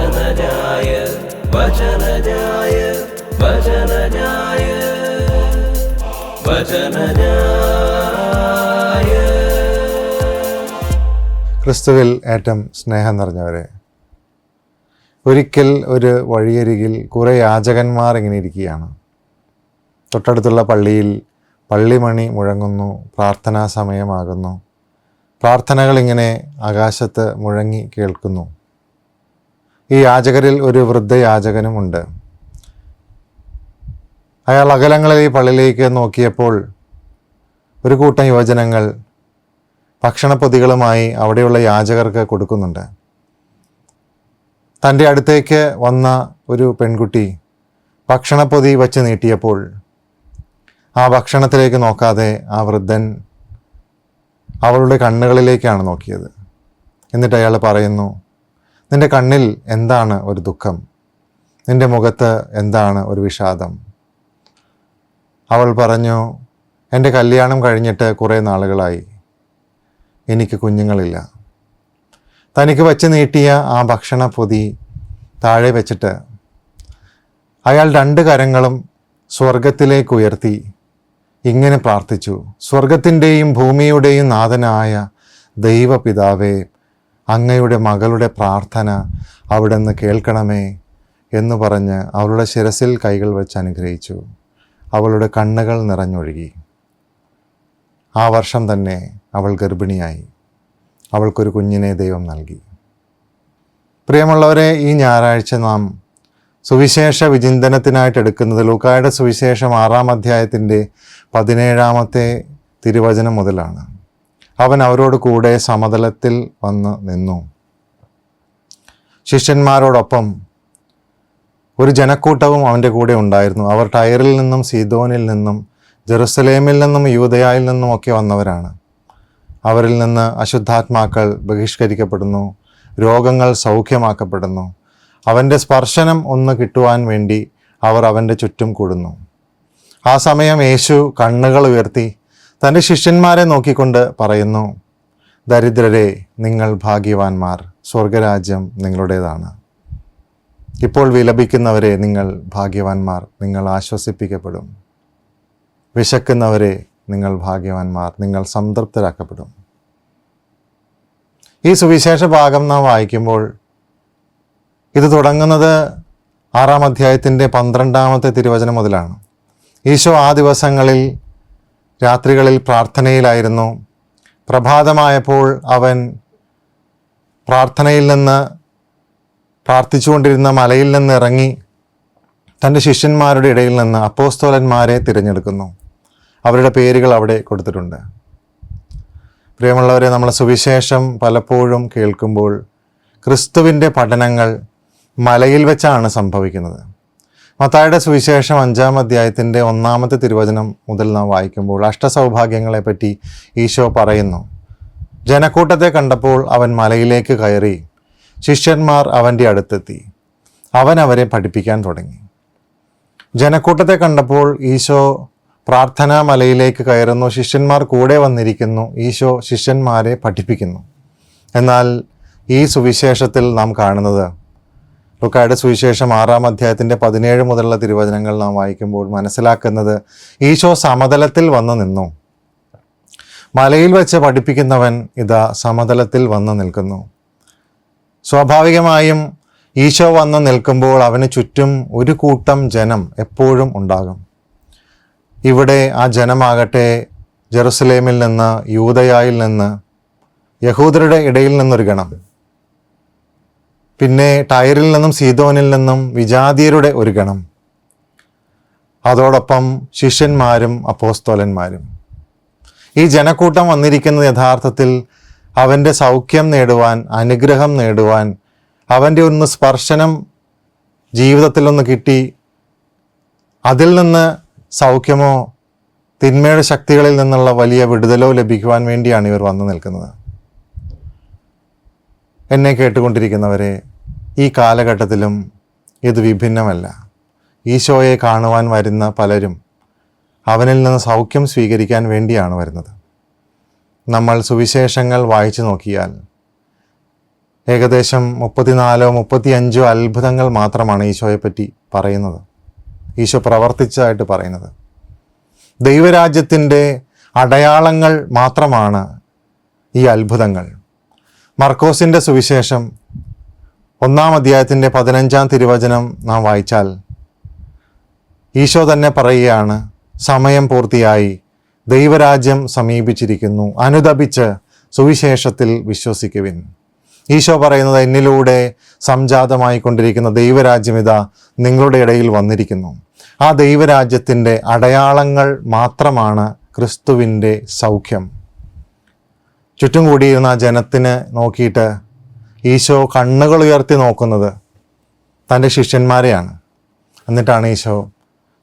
വചനജായ വചനജായ വചനജായ വചനജായ. ക്രിസ്തുവിൽ ഏറ്റവും സ്നേഹം നിറഞ്ഞവരെ, ഒരിക്കൽ ഒരു വഴിയരികിൽ കുറേ യാചകന്മാർ ഇങ്ങനെ ഇരിക്കുകയാണ്. തൊട്ടടുത്തുള്ള പള്ളിയിൽ പള്ളിമണി മുഴങ്ങുന്നു, പ്രാർത്ഥനാ സമയമാകുന്നു. പ്രാർത്ഥനകളിങ്ങനെ ആകാശത്ത് മുഴങ്ങി കേൾക്കുന്നു. ഈ യാചകരിൽ ഒരു വൃദ്ധയാചകനുമുണ്ട്. അയാൾ അകലങ്ങളിൽ ഈ പള്ളിയിലേക്ക് നോക്കിയപ്പോൾ ഒരു കൂട്ടം യുവജനങ്ങൾ ഭക്ഷണപ്പൊതികളുമായി അവിടെയുള്ള യാചകർക്ക് കൊടുക്കുന്നുണ്ട്. തൻ്റെ അടുത്തേക്ക് വന്ന ഒരു പെൺകുട്ടി ഭക്ഷണപ്പൊതി വച്ച് നീട്ടിയപ്പോൾ ആ ഭക്ഷണത്തിലേക്ക് നോക്കാതെ ആ വൃദ്ധൻ അവളുടെ കണ്ണുകളിലേക്കാണ് നോക്കിയത്. എന്നിട്ട് അയാൾ പറയുന്നു, നിൻ്റെ കണ്ണിൽ എന്താണ് ഒരു ദുഃഖം? നിൻ്റെ മുഖത്ത് എന്താണ് ഒരു വിഷാദം? അവൾ പറഞ്ഞു, എൻ്റെ കല്യാണം കഴിഞ്ഞിട്ട് കുറേ നാളുകളായി, എനിക്ക് കുഞ്ഞുങ്ങളില്ല. തനിക്ക് വച്ച് നീട്ടിയ ആ ഭക്ഷണപ്പൊതി താഴെ വെച്ചിട്ട് അയാൾ 2 കരങ്ങളും സ്വർഗത്തിലേക്ക് ഉയർത്തി ഇങ്ങനെ പ്രാർത്ഥിച്ചു, സ്വർഗത്തിൻ്റെയും ഭൂമിയുടെയും നാഥനായ ദൈവപിതാവേ, അങ്ങയുടെ മകളുടെ പ്രാർത്ഥന അവിടുന്ന് കേൾക്കണമേ എന്ന് പറഞ്ഞ് അവളുടെ ശിരസിൽ കൈകൾ വെച്ച് അനുഗ്രഹിച്ചു. അവളുടെ കണ്ണുകൾ നിറഞ്ഞൊഴുകി. ആ വർഷം തന്നെ അവൾ ഗർഭിണിയായി. അവൾക്കൊരു കുഞ്ഞിനെ ദൈവം നൽകി. പ്രിയമുള്ളവരെ, ഈ ഞായറാഴ്ച നാം സുവിശേഷ വിചിന്തനത്തിനായിട്ട് എടുക്കുന്നത് ലൂക്കായുടെ സുവിശേഷം 6-ാം അധ്യായത്തിൻ്റെ 17-ാമത്തെ തിരുവചനം മുതലാണ്. അവൻ അവരോട് കൂടെ സമതലത്തിൽ വന്ന് നിന്നു. ശിഷ്യന്മാരോടൊപ്പം ഒരു ജനക്കൂട്ടവും അവൻ്റെ കൂടെ ഉണ്ടായിരുന്നു. അവർ ടയറിൽ നിന്നും സീദോനിൽ നിന്നും ജെറുസലേമിൽ നിന്നും യൂദയായിൽ നിന്നുമൊക്കെ വന്നവരാണ്. അവരിൽ നിന്ന് അശുദ്ധാത്മാക്കൾ ബഹിഷ്കരിക്കപ്പെടുന്നു, രോഗങ്ങൾ സൗഖ്യമാക്കപ്പെടുന്നു. അവൻ്റെ സ്പർശനം ഒന്ന് കിട്ടുവാൻ വേണ്ടി അവർ അവൻ്റെ ചുറ്റും കൂടുന്നു. ആ സമയം യേശു കണ്ണുകൾ ഉയർത്തി തൻ്റെ ശിഷ്യന്മാരെ നോക്കിക്കൊണ്ട് പറയുന്നു, ദരിദ്രരെ, നിങ്ങൾ ഭാഗ്യവാന്മാർ, സ്വർഗരാജ്യം നിങ്ങളുടേതാണ്. ഇപ്പോൾ വിലപിക്കുന്നവരെ, നിങ്ങൾ ഭാഗ്യവാന്മാർ, നിങ്ങൾ ആശ്വസിപ്പിക്കപ്പെടും. വിശക്കുന്നവരെ, നിങ്ങൾ ഭാഗ്യവാന്മാർ, നിങ്ങൾ സംതൃപ്തരാക്കപ്പെടും. ഈ സുവിശേഷ ഭാഗം നാം വായിക്കുമ്പോൾ ഇത് തുടങ്ങുന്നത് 6-ാം അധ്യായത്തിൻ്റെ 12-ാമത്തെ തിരുവചനം മുതലാണ്. ഈശോ ആ ദിവസങ്ങളിൽ രാത്രികളിൽ പ്രാർത്ഥനയിലായിരുന്നു. പ്രഭാതമായപ്പോൾ അവൻ പ്രാർത്ഥനയിൽ നിന്ന് പ്രാർത്ഥിച്ചുകൊണ്ടിരുന്ന മലയിൽ നിന്ന് ഇറങ്ങി തൻ്റെ ശിഷ്യന്മാരുടെ ഇടയിൽ നിന്ന് അപ്പോസ്തലന്മാരെ തിരഞ്ഞെടുക്കുന്നു. അവരുടെ പേരുകൾ അവിടെ കൊടുത്തിട്ടുണ്ട്. പ്രിയമുള്ളവരെ, നമ്മൾ സുവിശേഷം പലപ്പോഴും കേൾക്കുമ്പോൾ ക്രിസ്തുവിൻ്റെ പഠനങ്ങൾ മലയിൽ വെച്ചാണ് സംഭവിക്കുന്നത്. മത്തായിയുടെ സുവിശേഷം 5-ാം അധ്യായത്തിൻ്റെ 1-ാമത്തെ തിരുവചനം മുതൽ നാം വായിക്കുമ്പോൾ അഷ്ടസൗഭാഗ്യങ്ങളെപ്പറ്റി ഈശോ പറയുന്നു. ജനക്കൂട്ടത്തെ കണ്ടപ്പോൾ അവൻ മലയിലേക്ക് കയറി. ശിഷ്യന്മാർ അവൻ്റെ അടുത്തെത്തി. അവൻ അവരെ പഠിപ്പിക്കാൻ തുടങ്ങി. ജനക്കൂട്ടത്തെ കണ്ടപ്പോൾ ഈശോ പ്രാർത്ഥനാ മലയിലേക്ക് കയറുന്നു. ശിഷ്യന്മാർ കൂടെ വന്നിരിക്കുന്നു. ഈശോ ശിഷ്യന്മാരെ പഠിപ്പിക്കുന്നു. എന്നാൽ ഈ സുവിശേഷത്തിൽ നാം കാണുന്നത്, ലൂക്കായുടെ സുവിശേഷം 6-ാം അധ്യായത്തിൻ്റെ 17 മുതലുള്ള തിരുവചനങ്ങൾ നാം വായിക്കുമ്പോൾ മനസ്സിലാക്കുന്നത്, ഈശോ സമതലത്തിൽ വന്നു നിന്നു. മലയിൽ വെച്ച് പഠിപ്പിക്കുന്നവൻ ഇതാ സമതലത്തിൽ വന്നു നിൽക്കുന്നു. സ്വാഭാവികമായും ഈശോ വന്നു നിൽക്കുമ്പോൾ അവന് ചുറ്റും ഒരു കൂട്ടം ജനം എപ്പോഴും ഉണ്ടാകും. ഇവിടെ ആ ജനമാകട്ടെ ജെറുസലേമിൽ നിന്ന്, യൂദയായിൽ നിന്ന്, യഹൂദരുടെ ഇടയിൽ നിന്നൊരു ഗണം, പിന്നെ ടയറിൽ നിന്നും സീദോനിൽ നിന്നും വിജാതിയരുടെ ഒരു ഗണം, അതോടൊപ്പം ശിഷ്യന്മാരും അപ്പോസ്തലന്മാരും. ഈ ജനക്കൂട്ടം വന്നിരിക്കുന്നത് യഥാർത്ഥത്തിൽ അവൻ്റെ സൗഖ്യം നേടുവാൻ, അനുഗ്രഹം നേടുവാൻ, അവൻ്റെ ഒന്ന് സ്പർശനം ജീവിതത്തിലൊന്ന് കിട്ടി അതിൽ നിന്ന് സൗഖ്യമോ തിന്മയുടെ ശക്തികളിൽ നിന്നുള്ള വലിയ വിടുതലോ ലഭിക്കുവാൻ വേണ്ടിയാണ് ഇവർ വന്നു നിൽക്കുന്നത്. എന്നെ കേട്ടുകൊണ്ടിരിക്കുന്നവരെ, ഈ കാലഘട്ടത്തിലും ഇത് വിഭിന്നമല്ല. ഈശോയെ കാണുവാൻ വരുന്ന പലരും അവനിൽ നിന്ന് സൗഖ്യം സ്വീകരിക്കാൻ വേണ്ടിയാണ് വരുന്നത്. നമ്മൾ സുവിശേഷങ്ങൾ വായിച്ചു നോക്കിയാൽ ഏകദേശം 34-35 അത്ഭുതങ്ങൾ മാത്രമാണ് ഈശോയെപ്പറ്റി പറയുന്നത്, ഈശോ പ്രവർത്തിച്ചതായിട്ട് പറയുന്നത്. ദൈവരാജ്യത്തിൻ്റെ അടയാളങ്ങൾ മാത്രമാണ് ഈ അത്ഭുതങ്ങൾ. മർക്കോസിൻ്റെ സുവിശേഷം 1-ാം അധ്യായത്തിൻ്റെ 15-ാം തിരുവചനം നാം വായിച്ചാൽ ഈശോ തന്നെ പറയുകയാണ്, സമയം പൂർത്തിയായി, ദൈവരാജ്യം സമീപിച്ചിരിക്കുന്നു, അനുതപിച്ച് സുവിശേഷത്തിൽ വിശ്വസിക്കുവിൻ. ഈശോ പറയുന്നത്, എന്നിലൂടെ സംജാതമായിക്കൊണ്ടിരിക്കുന്ന ദൈവരാജ്യം ഇതാ നിങ്ങളുടെ ഇടയിൽ വന്നിരിക്കുന്നു. ആ ദൈവരാജ്യത്തിൻ്റെ അടയാളങ്ങൾ മാത്രമാണ് ക്രിസ്തുവിൻ്റെ സൗഖ്യം. ചുറ്റും കൂടിയിരുന്ന ജനത്തിന് നോക്കിയിട്ട് ഈശോ കണ്ണുകൾ ഉയർത്തി നോക്കുന്നത് തൻ്റെ ശിഷ്യന്മാരെയാണ്. എന്നിട്ടാണ് ഈശോ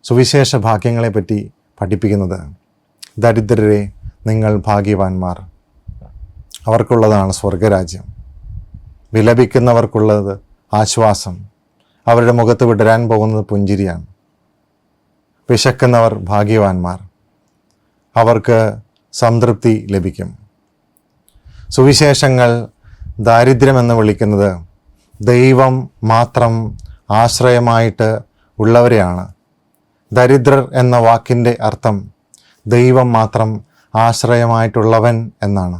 സുവിശേഷ ഭാഗ്യങ്ങളെപ്പറ്റി പഠിപ്പിക്കുന്നത്. ദരിദ്രരെ, നിങ്ങൾ ഭാഗ്യവാന്മാർ, അവർക്കുള്ളതാണ് സ്വർഗരാജ്യം. വിലപിക്കുന്നവർക്കുള്ളത് ആശ്വാസം, അവരുടെ മുഖത്ത് വിടരാൻ പോകുന്നത് പുഞ്ചിരിയാണ്. വിശക്കുന്നവർ ഭാഗ്യവാന്മാർ, അവർക്ക് സംതൃപ്തി ലഭിക്കും. സുവിശേഷങ്ങൾ ദാരിദ്ര്യമെന്ന് വിളിക്കുന്നത് ദൈവം മാത്രം ആശ്രയമായിട്ട് ഉള്ളവരെയാണ്. ദരിദ്രർ എന്ന വാക്കിൻ്റെ അർത്ഥം ദൈവം മാത്രം ആശ്രയമായിട്ടുള്ളവൻ എന്നാണ്.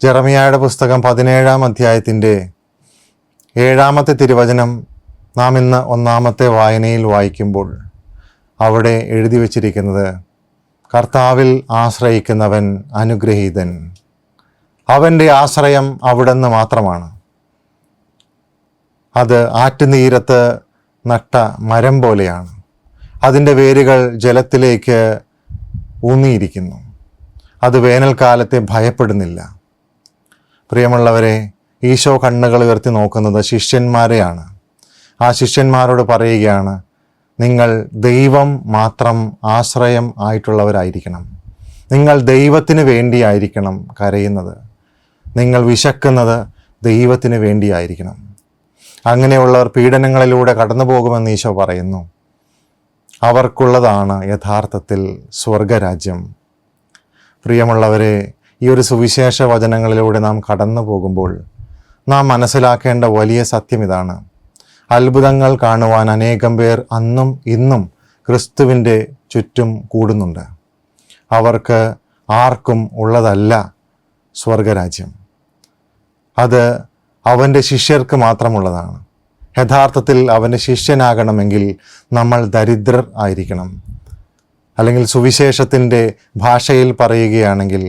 ജെറമിയായുടെ പുസ്തകം 17-ാം അധ്യായത്തിൻ്റെ 7-ാമത്തെ തിരുവചനം നാം ഇന്ന് 1-ാമത്തെ വായനയിൽ വായിക്കുമ്പോൾ അവിടെ എഴുതി വച്ചിരിക്കുന്നത്, കർത്താവിൽ ആശ്രയിക്കുന്നവൻ അനുഗ്രഹീതൻ, അവൻ്റെ ആശ്രയം അവിടുന്ന് മാത്രമാണ്. അത് ആറ്റുനീരത്ത് നട്ട മരം പോലെയാണ്, അതിൻ്റെ വേരുകൾ ജലത്തിലേക്ക് ഊന്നിയിരിക്കുന്നു, അത് വേനൽക്കാലത്തെ ഭയപ്പെടുന്നില്ല. പ്രിയമുള്ളവരെ, ഈശോ കണ്ണുകൾ ഉയർത്തി നോക്കുന്നത് ശിഷ്യന്മാരെയാണ്. ആ ശിഷ്യന്മാരോട് പറയുകയാണ്, നിങ്ങൾ ദൈവം മാത്രം ആശ്രയം ആയിട്ടുള്ളവരായിരിക്കണം. നിങ്ങൾ ദൈവത്തിന് വേണ്ടിയായിരിക്കണം കരയുന്നത്. നിങ്ങൾ വിശക്കുന്നത് ദൈവത്തിന് വേണ്ടിയായിരിക്കണം. അങ്ങനെയുള്ളവർ പീഡനങ്ങളിലൂടെ കടന്നു പോകുമെന്ന് ഈശോ പറയുന്നു. അവർക്കുള്ളതാണ് യഥാർത്ഥത്തിൽ സ്വർഗരാജ്യം. പ്രിയമുള്ളവരെ, ഈ ഒരു സുവിശേഷ വചനങ്ങളിലൂടെ നാം കടന്നു പോകുമ്പോൾ നാം മനസ്സിലാക്കേണ്ട വലിയ സത്യം ഇതാണ്. അത്ഭുതങ്ങൾ കാണുവാൻ അനേകം പേർ അന്നും ഇന്നും ക്രിസ്തുവിൻ്റെ ചുറ്റും കൂടുന്നുണ്ട്. അവർക്ക് ആർക്കും ഉള്ളതല്ല സ്വർഗരാജ്യം. അത് അവൻ്റെ ശിഷ്യർക്ക് മാത്രമുള്ളതാണ്. യഥാർത്ഥത്തിൽ അവൻ്റെ ശിഷ്യനാകണമെങ്കിൽ നമ്മൾ ദരിദ്രർ ആയിരിക്കണം. അല്ലെങ്കിൽ സുവിശേഷത്തിൻ്റെ ഭാഷയിൽ പറയുകയാണെങ്കിൽ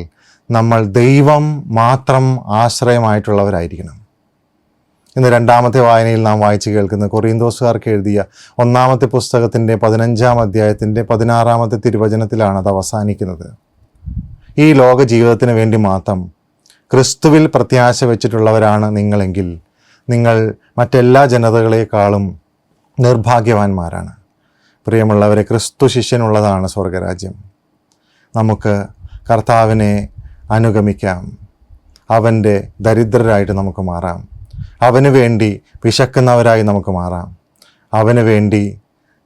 നമ്മൾ ദൈവം മാത്രം ആശ്രയമായിട്ടുള്ളവരായിരിക്കണം. ഇന്ന് 2-ാമത്തെ വായനയിൽ നാം വായിച്ചു കേൾക്കുന്ന കൊറിന്തോസുകാർക്ക് എഴുതിയ 1-ാമത്തെ പുസ്തകത്തിൻ്റെ 15-ാം അധ്യായത്തിൻ്റെ 16-ാമത്തെ തിരുവചനത്തിലാണ് അത് അവസാനിക്കുന്നത്. ഈ ലോക ജീവിതത്തിന് വേണ്ടി മാത്രം ക്രിസ്തുവിൽ പ്രത്യാശ വെച്ചിട്ടുള്ളവരാണ് നിങ്ങളെങ്കിൽ നിങ്ങൾ മറ്റെല്ലാ ജനതകളെക്കാളും നിർഭാഗ്യവാന്മാരാണ്. പ്രിയമുള്ളവരെ, ക്രിസ്തു ശിഷ്യനുള്ളതാണ് സ്വർഗരാജ്യം. നമുക്ക് കർത്താവിനെ അനുഗമിക്കാം. അവൻ്റെ ദരിദ്രരായിട്ട് നമുക്ക് മാറാം. അവന് വേണ്ടി വിശക്കുന്നവരായി നമുക്ക് മാറാം. അവന് വേണ്ടി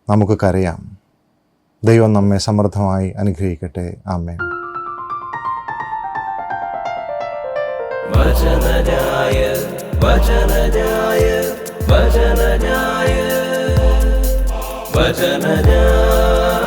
നമുക്ക് കരയാം. ദൈവം നമ്മെ സമൃദ്ധമായി അനുഗ്രഹിക്കട്ടെ. ആമേൻ. വചനജായ വചനജായ വചനജായ വചനജായ